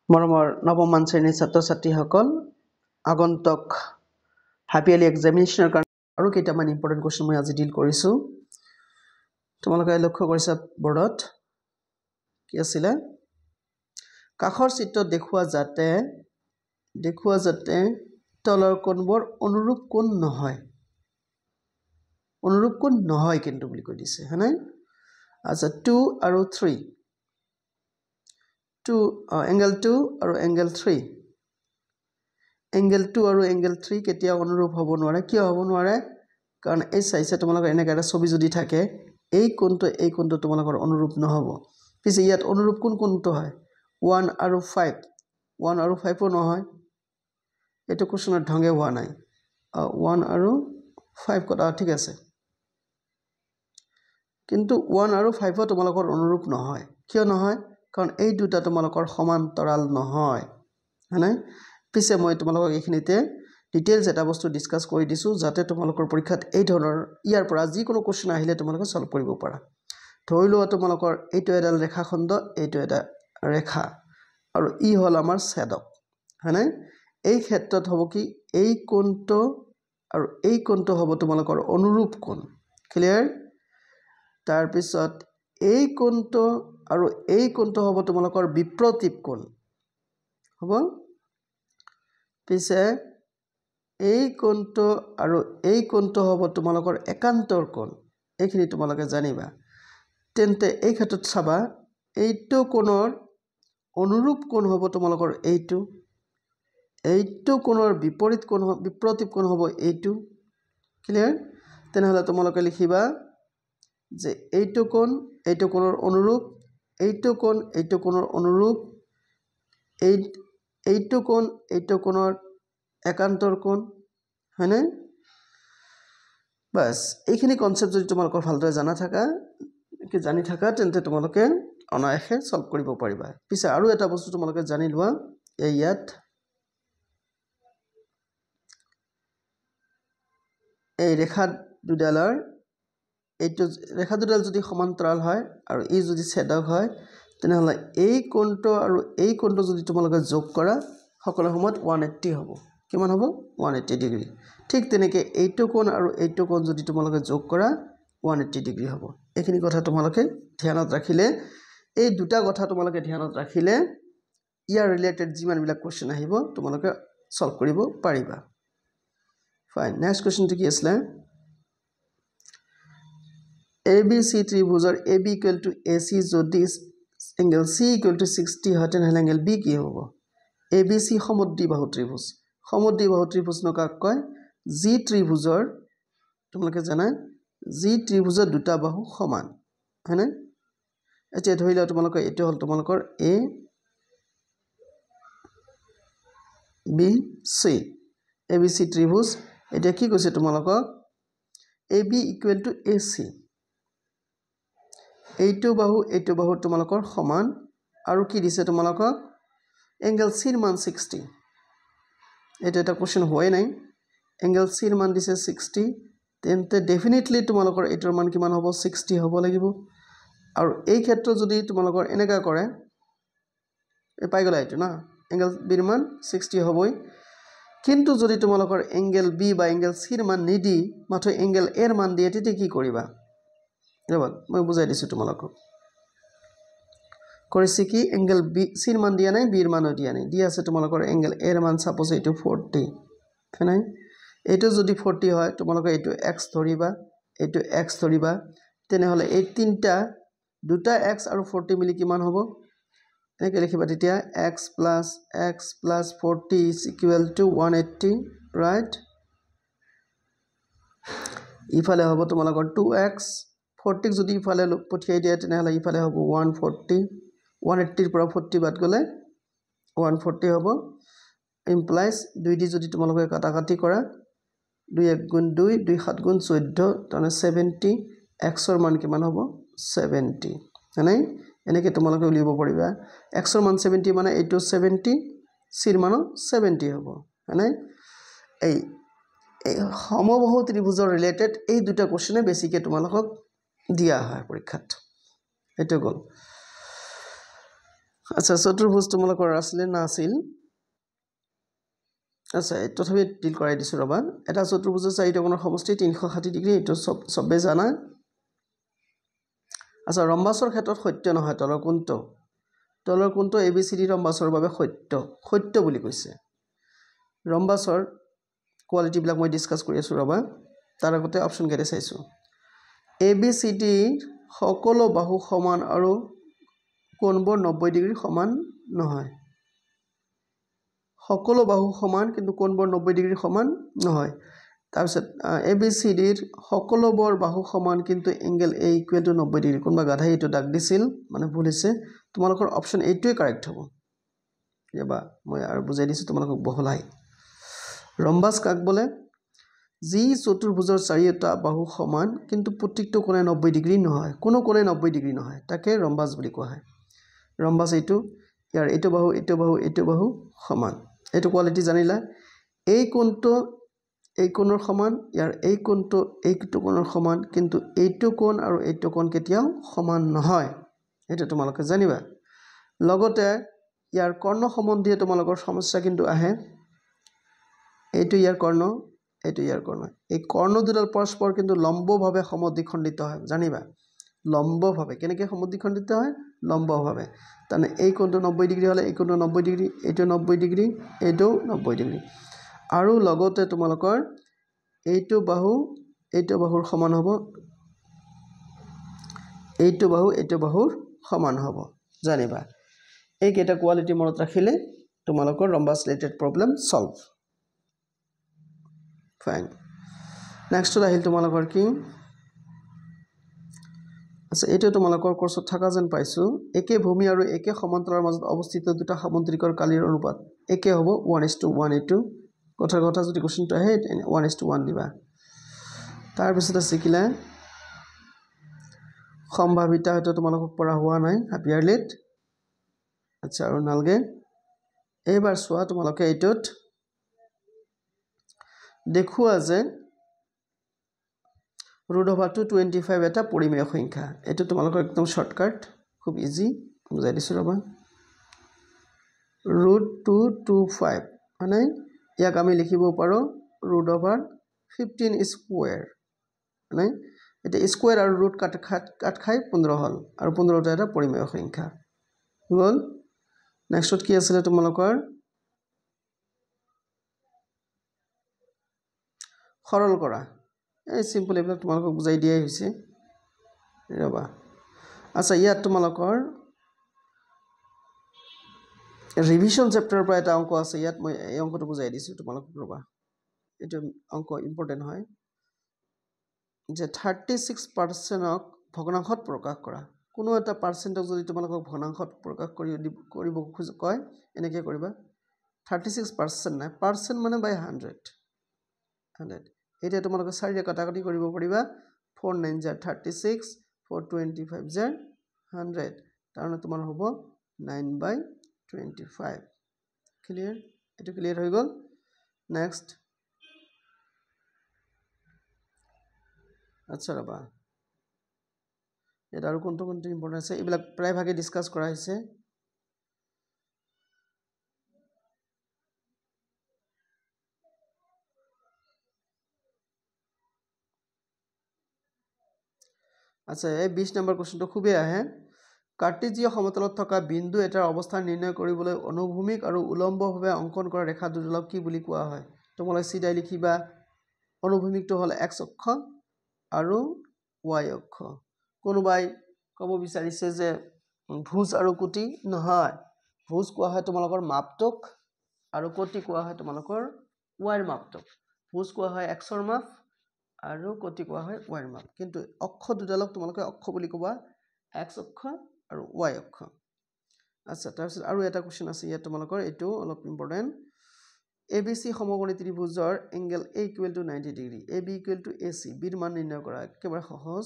মৰমৰ নৱম শ্ৰেণীৰ ছাত্ৰ ছাত্ৰীসকল আগন্তুক হাফ ইয়াৰলি এক্সামিনেশ্যনৰ কাৰণে আৰু কেইটামান ইম্পৰ্টেণ্ট কুৱেশ্যন মই আজি ডিল কৰিছোঁ। তোমালোকে লক্ষ্য কৰিছা বৰ্ডত কি আছিলে? কাষৰ চিত্ৰত দেখুওৱা যাতে তলৰ কোণবোৰ অনুৰূপ কোণ নহয়। অনুৰূপ কোণ নহয় কিন্তু বুলি কৈ দিছে, হয়নে? আচ্ছা 2 আৰু 3 এংগেল 2 আৰু এংগেল 3 এংগেল 2 আৰু এংগেল 3 কেতিয়াও অনুৰূপ হ'ব নোৱাৰে। কিয় হ'ব নোৱাৰে? কাৰণ এই চাইছে তোমালোকৰ এনেকৈ এটা ছবি যদি থাকে এই কোণটো তোমালোকৰ অনুৰূপ নহ'ব। পিছে ইয়াত অনুৰূপ কোনটো হয়? 1 আৰু 5 1 আৰু 5ও নহয়। এইটো কুৱেশ্যনৰ ঢঙে হোৱা নাই। 1 আৰু 5 কথা ঠিক আছে, কিন্তু 1 আৰু 5ও তোমালোকৰ অনুৰূপ নহয়। কিয় নহয়? কাৰণ এই দুটা তোমালোকৰ সমান্তৰাল নহয়, হয়নে? পিছে মই তোমালোকক এইখিনিতে ডিটেইলছ এটা বস্তু ডিছকাছ কৰি দিছোঁ যাতে তোমালোকৰ পৰীক্ষাত এই ধৰণৰ ইয়াৰ পৰা যিকোনো কুৱেশ্যন আহিলে তোমালোকে সলভ কৰিব পাৰা। ধৰি লোৱা তোমালোকৰ এইটো এডাল ৰেখাখণ্ড, এইটো এটা ৰেখা আৰু ই হ'ল আমাৰ ছেদক, হয়নে? এই ক্ষেত্ৰত হ'ব কি এই কোণটো আৰু এই কোণটো হ'ব তোমালোকৰ অনুৰূপ কোণ। ক্লিয়াৰ? তাৰপিছত এই কোণটো আৰু এই কোণটো হ'ব তোমালোকৰ বিপ্ৰতীপ কোণ হ'ব। পিছে এই কোণটো আৰু এই কোণটো হ'ব তোমালোকৰ একান্তৰ কোণ। এইখিনি তোমালোকে জানিবা। তেন্তে এই ক্ষেত্ৰত চাবা এইটো কোণৰ অনুৰূপ কোণ হ'ব তোমালোকৰ এইটো কোণৰ বিপৰীত কোণ হ'ব এইটো। ক্লিয়াৰ? তেনেহ'লে তোমালোকে লিখিবা যে এইটো কোণৰ অনুৰূপ, এইটো কোণৰ অনুৰূপ, এইটো কোণৰ একান্তৰ কোণ, হয়নে? বাছ এইখিনি কনচেপ্ট যদি তোমালোকৰ ভালদৰে জানি থাকা তেন্তে তোমালোকে অনায়াসে সলভ কৰিব পাৰিবা। পিছে আৰু এটা বস্তু তোমালোকে জানি লোৱা, ইয়াত এই ৰেখা দুডাল যদি সমান্তৰাল হয় আৰু ই যদি ছেদক হয় তেনেহ'লে এই কোণটো আৰু এই কোণটো যদি তোমালোকে যোগ কৰা সকলো সময়ত 180 হ'ব। কিমান হ'ব? 180 ডিগ্ৰী। ঠিক তেনেকৈ এইটো কোণ আৰু এইটো কোণ যদি তোমালোকে যোগ কৰা 180 ডিগ্ৰী হ'ব। এইখিনি কথা তোমালোকে ধ্যানত ৰাখিলে, এই দুটা কথা তোমালোকে ধ্যানত ৰাখিলে ইয়াৰ ৰিলেটেড যিমানবিলাক কুৱেশ্যন আহিব তোমালোকে সলভ কৰিব পাৰিবা। ফাইন, নেক্সট কুৱেশ্যনটো কি আছিলে? ABC ত্ৰিভুজৰ AB equal to AC যদি এংগেল C ইকুৱেল টু 60 হয় তেনেহ'লে এংগেল B কি হ'ব? ABC সমদ্বিবাহু ত্ৰিভুজ। সমদ্বিবাহু ত্ৰিভুজনো কাক কয়? যি ত্ৰিভুজৰ তোমালোকে জানা যি ত্ৰিভুজৰ দুটা বাহু সমান, হয়নে? এতিয়া ধৰি লোৱা তোমালোকৰ এইটো হ'ল তোমালোকৰ ABC ABC ত্ৰিভুজ। এতিয়া কি কৈছে তোমালোকক? AB equal to AC। এইটো বাহু তোমালোকৰ সমান আৰু কি দিছে তোমালোকক? এংগেল চিৰ মান 60। এইটো এটা কুৱেশ্যন হোৱাই নাই। এংগেল চিৰ মান দিছে 60, তেন্তে ডেফিনেটলি তোমালোকৰ এইটোৰ মান কিমান হ'ব? 60 হ'ব লাগিব। আৰু এই ক্ষেত্ৰত যদি তোমালোকৰ এনেকুৱা কৰে, পাই গ'লা এইটো না, এংগেল বিৰ মান 60 হ'বই। কিন্তু যদি তোমালোকৰ এংগেল বি বা এংগেল চিৰ মান নিদি মাত্ৰ এংগেল এৰ মান দিয়ে তেতিয়া কি কৰিবা? ৰ'বা মই বুজাই দিছোঁ তোমালোকক। কৰিছে কি এংগেল বি চিৰ মান দিয়া নাই, বিৰ মানো দিয়া নাই, দি আছে তোমালোকৰ এংগেল এৰ মান ছাপ'জ এইটো 40, হয় নাই? এইটো যদি 40 হয় তোমালোকে এইটো x ধৰিবা, তেনেহ'লে এই দুটা x আৰু 40 মিলি কিমান হ'ব? এনেকৈ লিখিবা তেতিয়া x plus 40 is equal to 180, right? ইফালে হ'ব তোমালোকৰ 2x, 40ক যদি ইফালে পঠিয়াই দিয়া তেনেহ'লে ইফালে হ'ব 140, 180ৰ পৰা 40 বাদ গ'লে 140 হ'ব। ইমপ্লাইজ 2 দি যদি তোমালোকে কাটাকাটি কৰা 2 1 গুণ 2, 2 7 গুণ 14, তাৰমানে 70, xৰ মান কিমান হ'ব? 70, হয়নে? এনেকৈ তোমালোকে উলিয়াব পাৰিবা। xৰ মান 70 মানে এইটো 70, চিৰ মানো 70 হ'ব, হয়নে? এই সমবাহু ত্ৰিভুজৰ ৰিলেটেড এই দুটা কুৱেশ্যনে বেছিকৈ তোমালোকক দিয়া হয় পৰীক্ষাত। এইটো গ'ল। আচ্ছা চতুৰ্ভুজ তোমালোকৰ আছিলে না আছিল আচ্ছা তথাপি ডিল কৰাই দিছো ৰবা এটা চতুৰ্ভুজৰ চাৰিটা কোণৰ সমষ্টি 360 ডিগ্ৰী এইটো সবে জানা আচ্ছা ৰম্বাসৰ ক্ষেত্ৰত সত্য নহয় তলৰ কোণটো ABCD ৰম্বাসৰ বাবে সত্য বুলি কৈছে ৰম্বাসৰ কোৱালিটি বিলাক মই ডিসকাস কৰি আছো ৰবা তাৰ আগতে অপচন কেইটা চাইছো ABCD সকলো বাহু সমান আৰু কোণবোৰ 90 ডিগ্ৰী সমান নহয় সকলো বাহু সমান কিন্তু কোণবোৰ 90 ডিগ্ৰী সমান নহয় তাৰপিছত ABCD ৰ সকলোবোৰ বাহু সমান কিন্তু এংগল A = 90 ডিগ্ৰী কোনবা গাধাই এটো দাগ দিছিল মানে ভুল হৈছে তোমালোকৰ অপচন এইটোই কাৰেক্ট হ'ব এবা মই আৰু বুজাই দিছো তোমালোকক বহলাই ৰম্বাস কাক বলে যি চতুৰ্ভুজৰ চাৰিটা বাহু সমান কিন্তু প্ৰত্যেকটো কোণে 90 ডিগ্ৰী নহয় কোনো কোণে 90 ডিগ্ৰী নহয় তাকে ৰম্বাস বুলি কোৱা হয় ৰম্বাস এইটো ইয়াৰ এইটো বাহু সমান এইটো কোৱালিটি জানিলা এই কোণৰ সমান ইয়াৰ এইটো কোণৰ সমান কিন্তু এইটো কোণ আৰু এইটো কোণ কেতিয়াও সমান নহয় এটা তোমালোকে জানিবা লগতে ইয়াৰ কৰ্ণ সম্বন্ধীয় তোমালোকৰ সমস্যা কিন্তু আহে এইটো ইয়াৰ কৰ্ণ এই কৰ্ণ দুডাল পৰস্পৰ কিন্তু লম্বভাৱে সমদ্বিখণ্ডিত হয় জানিবা লম্বভাৱে কেনেকৈ সমদ্বিখণ্ডিত হয় লম্বভাৱে তানে এই কোণটো 90 ডিগ্ৰী হলে এই কোণটো 90 ডিগ্ৰী এইটো 90 ডিগ্ৰী এইটো 90 ডিগ্ৰী আৰু লগতে তোমালোকৰ এইটো বাহুৰ সমান হ'ব এইটো বাহুৰ সমান হ'ব জানিবা এই কেইটা কোৱালিটি মনত ৰাখিলে তোমালোকৰ rhombus related problem solve fine next আহিল তোমালোকৰ কি আচ্ছা এইটো তোমালোকৰ কোৰ্সত থাকা যেন পাইছো একে ভূমি আৰু একে সমান্তৰালৰ মাজত অৱস্থিত দুটা সামুদ্ৰিকৰ কালিৰ অনুপাত একে হ'ব 1:1 এইটো কথা যদি কোৱেশ্চনটো আহে 1:1 দিবা তাৰ পিছত আছে কিলা সম্ভাৱিতা হয়তো তোমালোকক পঢ়া হোৱা নাই হ্যাপি আৰ্লিত আচ্ছা আৰু নালগে এইবাৰ চোৱা তোমালোকে এইটোত দেখুৱা যে √225 এটা পৰিমেয় সংখ্যা এটো তোমালোকৰ একদম শৰ্টকাট খুব ইজি বুজাই দিছো ৰবা √225 মানে ইয়াক আমি লিখিব পাৰো √15 স্কয়াৰ মানে এটা স্কয়াৰ আৰু ৰুট কাট খাই 15 হল আৰু 15টা এটা পৰিমেয় সংখ্যা হল নেক্সটত কি আছিল তোমালোকৰ সৰল কৰা এই সিম্পল এইবিলাক তোমালোকক বুজাই দিয়াই হৈছে ৰবা আচ্ছা ইয়াত তোমালোকৰ ৰিভিজন চেপ্টাৰৰ পৰা এটা অংক আছে ইয়াত মই এই অংকটো বুজাই দিছো তোমালোকক ৰবা এটা অংক ইম্পৰ্টেন্ট হয় যে 36% ভগ্নাংশত প্ৰকাশ কৰা কোনো এটা পাৰ্সেন্টক যদি তোমালোকক ভগ্নাংশত প্ৰকাশ কৰিব কয় এনেকৈ কৰিবা 36% নাই পাৰ্সেন্ট মানে বাই 100 এটা তোমালোকে 4 কাটাকাটি কৰিব পাৰিবা 4 9 * 36 4 25 * 100 তাৰমানে তোমাৰ হ'ব 9/25 ক্লিয়াৰ এটো ক্লিয়াৰ হৈ গল নেক্সট আচ্ছা ৰবা এটা আৰু কোনটো ইম্পৰ্টেন্ট আছে এইবিলাক প্ৰায় ভাগে ডিসকাস কৰা হৈছে আচ্ছা এই 20 নম্বৰ কোৱেশ্চনটো খুবেই আহে কাৰ্টেজীয় সমতলত থকা বিন্দু এটাৰ অৱস্থান নিৰ্ণয় কৰিবলৈ অনুভূমিক আৰু উলম্বভাৱে অঙ্কন কৰা ৰেখা দুডালক কি বুলি কোৱা হয় তোমালোকে সিধাই লিখিবা অনুভূমিকটো হল x অক্ষ আৰু y অক্ষ কোনোবাই কব বিচাৰিছে যে ভুজ আৰু কোটি নহয় ভুজ কোৱা হয় তোমালোকৰ মাপটোক আৰু কোটি কোৱা হয় তোমালোকৰ y ৰ মাপটোক ভুজ কোৱা হয় x ৰ মাপ আৰু কোটি কোৱা হয় y ৰ মাপ কিন্তু অক্ষ দুডালক তোমালোকে অক্ষ বুলি কোৱা x অক্ষ আৰু y অক্ষ আচ্ছা তাৰপিছত আৰু এটা কোৱেশ্চন আছে ইয়াত তোমালোকৰ এটো অলপ ইম্পৰ্টেন্ট ABC সমকোণী ত্ৰিভুজৰ angle A = 90 degree AB = AC বিৰ মান নিৰ্ণয় কৰা একেবাৰে সহজ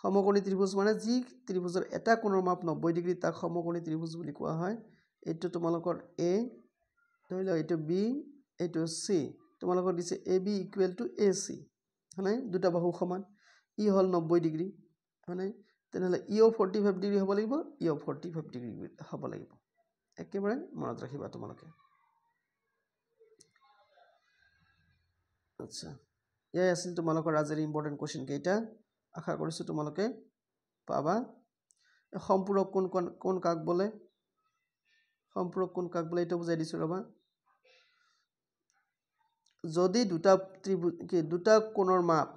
সমকোণী ত্ৰিভুজ মানে যি ত্ৰিভুজৰ এটা কোণৰ মাপ 90 ডিগ্ৰী তাক সমকোণী ত্ৰিভুজ বুলি কোৱা হয় এটো তোমালোকৰ A ধৰি লও এটো B এটো C তোমালোকৰ দিছে AB = AC মানে দুটা বাহু সমান ই হল 90 ডিগ্ৰী মানে তেনেহ'লে ইও 45 ডিগ্ৰী হ'ব লাগিব, ইও 45 ডিগ্ৰী হ'ব লাগিব। একেবাৰে মনত ৰাখিবা তোমালোকে। আচ্ছা, এয়াই আছিল তোমালোকৰ আজিৰ ইম্পৰ্টেণ্ট কুৱেশ্যন কেইটা। আশা কৰিছোঁ তোমালোকে পাবা। সম্পূৰক কোন কাক বোলে, সম্পূৰক কোন কাক বোলে এইটো বুজাই দিছোঁ ৰ'বা। যদি দুটা কোণৰ মাপ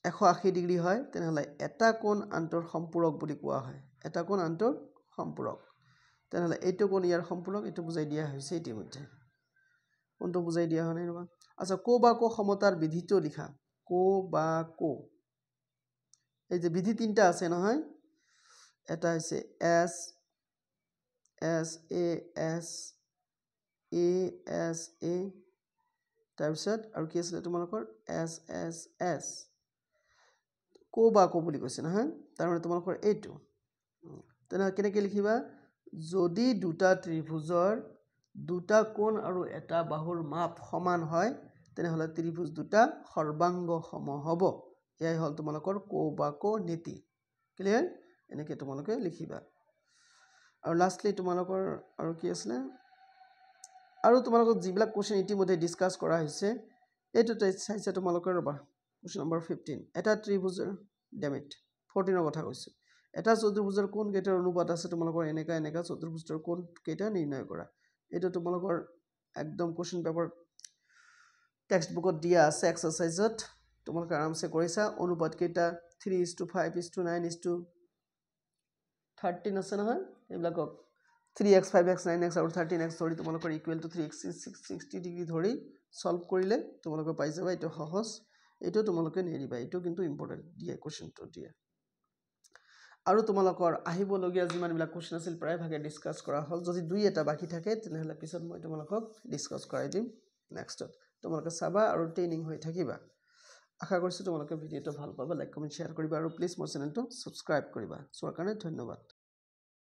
180 ডিগ্ৰী হয় তেনেহ'লে এটা কোণ আনটোৰ সম্পূৰক বুলি কোৱা হয়। এটা কোণ আনটোৰ সম্পূৰক। তেনেহ'লে এইটো কোণ ইয়াৰ সম্পূৰক, এইটো বুজাই দিয়া হৈছে ইতিমধ্যে। কোনটো বুজাই দিয়া হোৱা নাই ৰ'বা। আচ্ছা, কো বা কো সমতাৰ বিধিটো লিখা। কো বা কো, এই যে বিধি তিনিটা আছে নহয়, এটা হৈছে এছ এছ এ এছ এ এছ এ, তাৰপিছত আৰু কি আছিলে তোমালোকৰ এছ এছ এছ। কো বা কো বুলি কৈছে নহয়, তাৰমানে তোমালোকৰ এইটো। তেনেহ'লে কেনেকৈ লিখিবা? যদি দুটা ত্ৰিভুজৰ দুটা কোণ আৰু এটা বাহুৰ মাপ সমান হয় তেনেহ'লে ত্ৰিভুজ দুটা সৰ্বাংগ সম হ'ব। এয়াই হ'ল তোমালোকৰ কো বা কো নীতি। ক্লিয়াৰ? এনেকৈ তোমালোকে লিখিবা। আৰু লাষ্টলি তোমালোকৰ আৰু কি আছিলে, আৰু তোমালোকক যিবিলাক কুৱেশ্যন ইতিমধ্যে ডিছকাছ কৰা হৈছে এইটোতে চাইছে তোমালোকৰ ৰ'বা। কুৱেশ্যন নম্বৰ 15, এটা ত্ৰিভুজৰ ডেমিট 14ৰ কথা কৈছোঁ। এটা চতুৰ্ভুজৰ কোন কেইটাৰ অনুপাত আছে তোমালোকৰ এনেকা চতুৰ্ভুজৰ কোন কেইটা নিৰ্ণয় কৰা। এইটো তোমালোকৰ একদম কুৱেশ্যন পেপাৰ টেক্সট বুকত দিয়া আছে এক্সাৰচাইজত, তোমালোকে আৰামছে কৰিছা। অনুপাত কেইটা 3:5:9:13 আছে নহয়, এইবিলাকক 3x 5x 9x আৰু 13x ধৰি তোমালোকৰ ইকুৱেল টু 360 ডিগ্ৰী ধৰি সলভ কৰিলে তোমালোকে পাই যাবা। এইটো সহজ, এইটো তোমালোকে নেৰিবা, এইটো কিন্তু ইম্পৰ্টেণ্ট দিয়ে কুৱেশ্যনটো দিয়ে। আৰু তোমালোকৰ আহিবলগীয়া যিমানবিলাক কুৱেশ্যন আছিল প্ৰায়ভাগে ডিছকাছ কৰা হ'ল। যদি দুই এটা বাকী থাকে তেনেহ'লে পিছত মই তোমালোকক ডিছকাছ কৰাই দিম নেক্সটত। তোমালোকে চাবা আৰু ট্ৰেইনিং হৈ থাকিবা। আশা কৰিছোঁ তোমালোকে ভিডিঅ'টো ভাল পাবা। লাইক কমেণ্ট শ্বেয়াৰ কৰিবা আৰু প্লিজ মোৰ চেনেলটো ছাবস্ক্ৰাইব কৰিবা। চোৱাৰ কাৰণে ধন্যবাদ।